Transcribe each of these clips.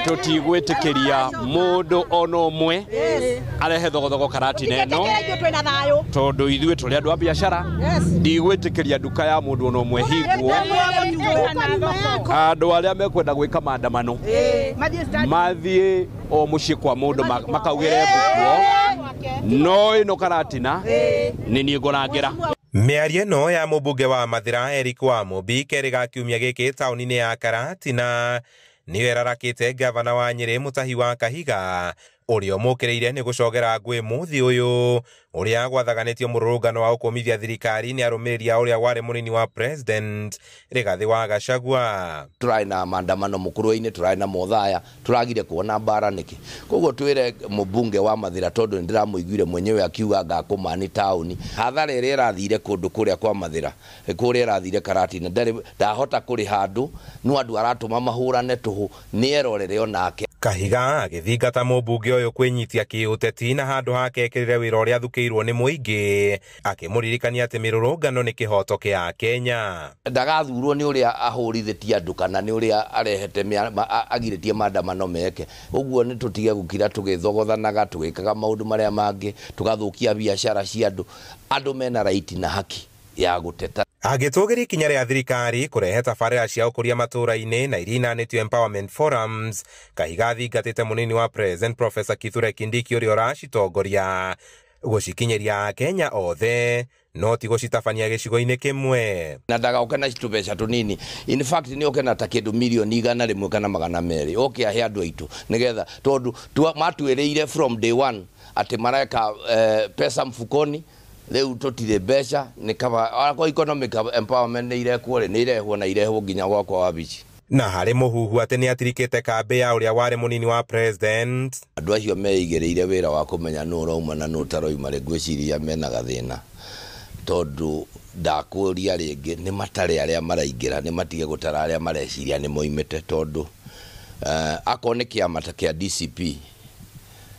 tutigwitikiria mundu ono mwe arehe thogothoko karati neno tondu ithuĩ tũrĩ andũ a biashara ndigwitikiria nduka ya mundu ono mwe hingwo andũ arĩa mekwenda gwĩka maandamano mathiĩ o mũciĩ kwa mundu makaugĩre mbukuo no ĩno karatina nĩ niĩ ngũrangĩra. Mĩario ĩno ya mũmbunge wa Mathira Eric Wamũmbi kerĩga kiumia gĩkĩ taũni-inĩ ya Karatina nĩyo ĩrarakĩte gavana wa Nyĩrĩ Mũtahi wa Kahiga ũrĩa ũmũkĩrĩire nĩ gũcogera ngwĩ mũthĩ ũyũ ũrĩa gwathaganĩtio mũrũrũngano wa ũkũmithia thirikari nĩ arũmĩrĩria ũrĩa warĩ mũnini wa president Rigathĩ wa Gachagua. Tũrarĩ na maandamano mũkũrũ-inĩ, tũrarĩ na mothaya, tũragire kuona mbara nĩkĩ. Koguo twĩre mũmbunge wa Mathira tondũ nĩndĩramũiguire mwenyewe akiuga ngakũmani taũni. Hathara ĩrĩa ĩrathire kũndũ kũrĩa kwa Mathira, kũrĩa ĩrathire Karatina, ndahota kũrĩ handũ, no andũ aratũma mahũrane tũhũ nĩerorere onake. Kahiga agĩthingata mũmbunge ũyũ kwĩnyitia kĩũteti na handũ hake ekĩrĩre wĩra ũrĩa athukĩirwo nĩ mũingĩ akĩmũririkania atĩ mĩrũrũngano nĩ kĩhoto kĩa Kenya. Ndagathurwo nĩ ũrĩa ahũrithĩtie andũ kana nĩ ũrĩa arehete agirĩtie maandamano meke. Ũguo nĩ tũtige gũkira tũgĩthogothanaga tũgĩkaga maũndũ marĩa mangĩ tũgathũkia biacara cia andũ mena right na haki ya gũteta. Agĩtũgĩria ikinya rĩa thirikari kũrehe tabarĩra cia ũkũria matũũra-inĩ na iria inanĩtio empowerment forums, Kahiga athingatĩte mũnini wa president Professor Kithure Kindiki ũrĩa ũracitongoria gũcikinyĩria Kenya othe no ti gũcitabania gĩcigo-inĩ kĩmwe. Na ndagauke na tũbeca tũnini. In fact nĩ oke na ta kĩndũ mirioni 100 kana 200 oke ahe andũ aitũ nĩgetha tondũ matuĩrĩire from day one atĩ mareka pesa mfukoni. Leo totire besha ni kama kwa economic empowerment ni irekwo ni irehwo na irehwo nginya gwakwa wabici. Na harĩ mũhuhu atĩ nĩ atirikĩte kambĩ ya ũrĩa warĩ mũnini wa president. Andũ acio meigĩrĩire wĩra wa kũmenya nũ ũrauma na nũ ũtaroima rĩ ngwĩciria mena gathĩna tondũ ndakũria rĩngĩ nĩ matarĩ arĩa maraingĩra nĩ matige gũtara arĩa mareciria nĩ moimĩte tondũ akorwo nĩ kĩama ta kĩa DCP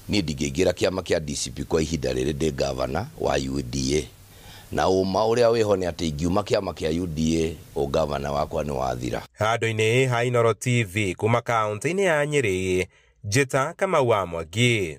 ni ndingĩingĩra kĩama kĩa DCP kwa ihinda rĩrĩ ndĩ gavana wa UDA na uma ũrĩa wĩho nĩ atĩ ingiuma kĩama kĩa UDA gavana wakwa nĩ wathira. Handũ-inĩ ha Inooro TV kuma kaunti-inĩ ya Nyĩrĩ, Njĩta Kamau wa Mwangi.